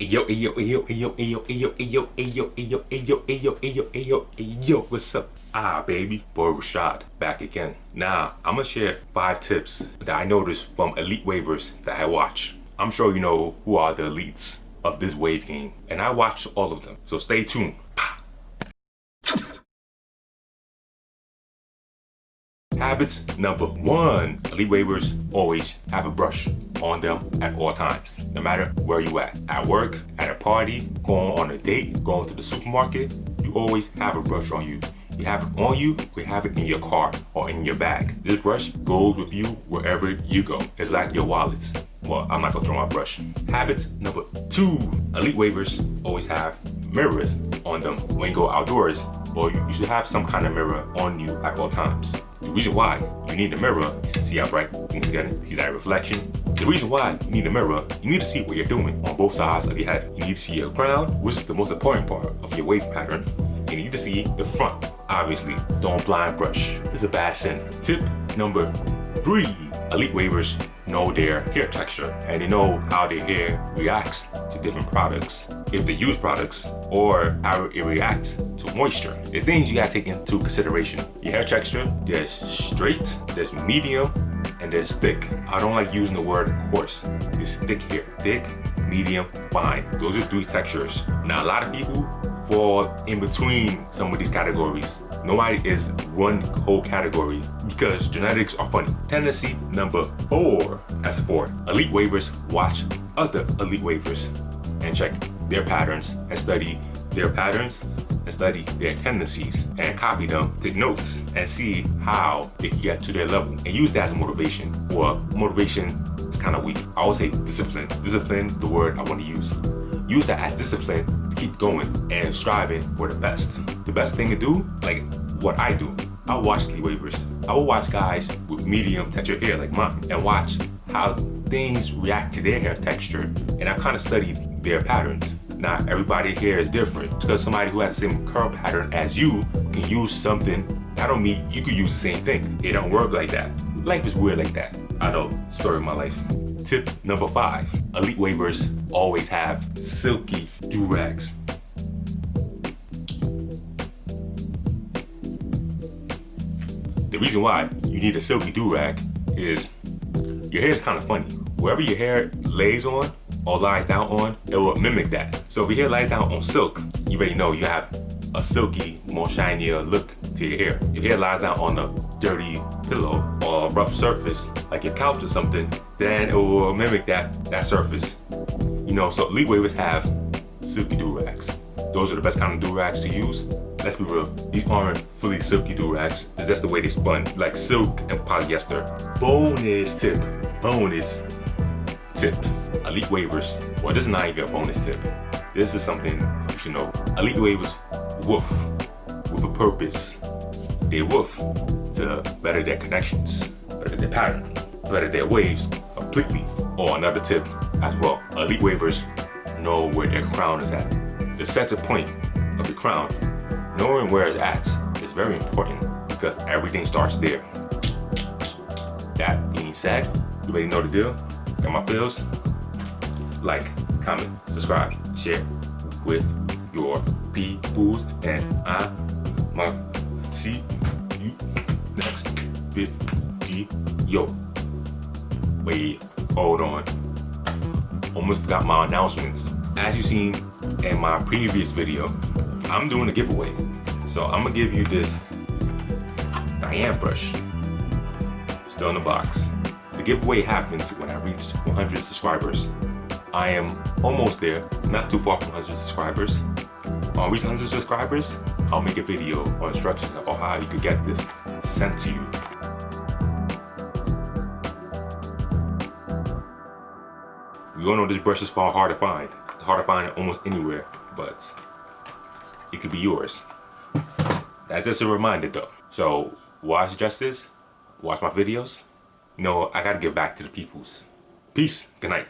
Yo, what's up? Baby, boy Rashad, back again. Now, I'm gonna share 5 tips that I noticed from elite waivers that I watch. I'm sure you know who are the elites of this wave game, and I watch all of them, so stay tuned. Habits number 1. Elite waivers always have a brush on them at all times, no matter where you at work, at a party, going on a date, going to the supermarket. You always have a brush on you. You have it on you, you have it in your car or in your bag. This brush goes with you wherever you go. It's like your wallets. Well, I'm not gonna throw my brush. Habit number 2. Elite waivers always have mirrors on them when you go outdoors, or you should have some kind of mirror on you at all times. The reason why you need a mirror, see how bright you can get it, see that reflection? The reason why you need a mirror, you need to see what you're doing on both sides of your head. You need to see your crown, which is the most important part of your wave pattern. And you need to see the front, obviously. Don't blind brush. It's a bad sin. Tip number 3. Elite waivers know their hair texture and they know how their hair reacts to different products, if they use products, or how it reacts to moisture. There's things you gotta take into consideration. Your hair texture, there's straight, there's medium, and there's thick. I don't like using the word coarse. It's thick hair. Thick, medium, fine. Those are 3 textures. Now a lot of people fall in between some of these categories. Nobody is one whole category because genetics are funny. Tendency number 4. As for elite waivers, watch other elite waivers and check their patterns and study their patterns and study their tendencies and copy them, take notes, and see how they can get to their level and use that as a motivation. Well, motivation is kind of weak. I would say discipline. Discipline, the word I want to use. Use that as discipline to keep going and striving for the best. The best thing to do, like what I do, I watch elite waivers. I will watch guys with medium texture hair like mine and watch how things react to their hair texture, and I kind of study their patterns. Not everybody's hair is different. Because somebody who has the same curl pattern as you can use something, that don't mean you could use the same thing. It don't work like that. Life is weird like that. I know, story of my life. Tip number 5. Elite waivers always have silky do-rags. The reason why you need a silky do-rag is your hair is kind of funny. Wherever your hair lays on or lies down on, it will mimic that. So if your hair lies down on silk, you already know you have a silky, more shinier look to your hair. If your hair lies down on a dirty pillow or a rough surface, like your couch or something, then it will mimic that surface. You know, so elite waivers have silky do-rags. Those are the best kind of do-rags to use. Let's be real, these aren't fully silky do-rags. It's just the way they spun, like silk and polyester. Bonus tip. Elite waivers, well, this is not even a bonus tip. This is something you should know. Elite waivers woof with a purpose. They woof to better their connections, better their pattern, better their waves completely. Or another tip as well, elite waivers know where their crown is at. The center point of the crown, knowing where it's at is very important because everything starts there. That being said, you already know the deal. Got my feels? Like, comment, subscribe, share with your peoples, and I'ma see you next video. Wait, hold on. Almost forgot my announcements. As you seen in my previous video, I'm doing a giveaway. So I'm gonna give you this Diane brush, still in the box. The giveaway happens when I reach 100 subscribers. I am almost there, not too far from 100 subscribers. When I reach 100 subscribers, I'll make a video or instructions on how you can get this sent to you. We all know this brush is far hard to find. It's hard to find it almost anywhere, but it could be yours. That's just a reminder though. So what I suggest is, watch my videos. You know, I gotta give back to the peoples. Peace, good night.